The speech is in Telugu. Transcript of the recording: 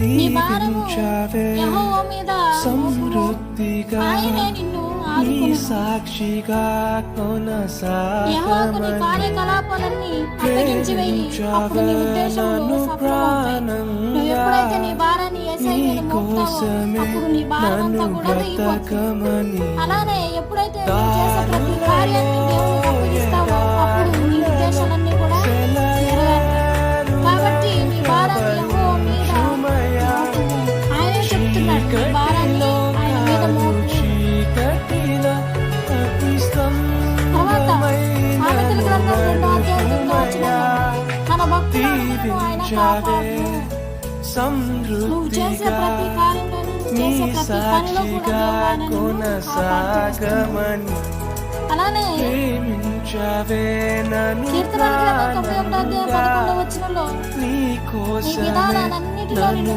నీ భారము యెహోవా మీద సమృద్ధిగా ఆయనే నిన్ను నీ ఆదుకొనును. సాక్షిగా యెహోవాకు నీ కొనసాగమని కార్యకలాపాలన్నీ అప్పగించి వెయ్యి. అప్పుడు నీ ఉద్దేశములు సఫలమవుతాయి. నువ్వు ఎప్పుడైతే నీ భారాన్ని యేసయ్య మీద మోపుతావో అప్పుడు నీ భారమంతా కూడా దిగిపోతుంది. అలానే ఎప్పుడైతే నువ్వు చేసే ప్రతి కార్యాన్ని దేవునికి అప్పగిస్తావో అప్పుడు నీ ఉద్దేశాలన్నీ కూడా నెరవేరుతాయి. కాబట్టి నీ భారాన్ని యెహోవా మీద మోపు. ఆయనే చెప్తున్నాడు, నీ భారాన్ని ఆయన మీద మోపు. తర్వాత సామెతల గ్రంథం 2వ అధ్యాయం 9వ వచనంలో తన భక్తులను ఆయన కాపాడును. నువ్వు చేసే ప్రతి కార్యంలో, నువ్వు చేసే ప్రతి పనిలో కూడా దేవుడు ఆయనను కాపాడుతూ. అలానే కీర్తనల గ్రంథం 91వ అధ్యాయం 11వ వచనంలో నీ విధానాలన్నిటిలో నిన్ను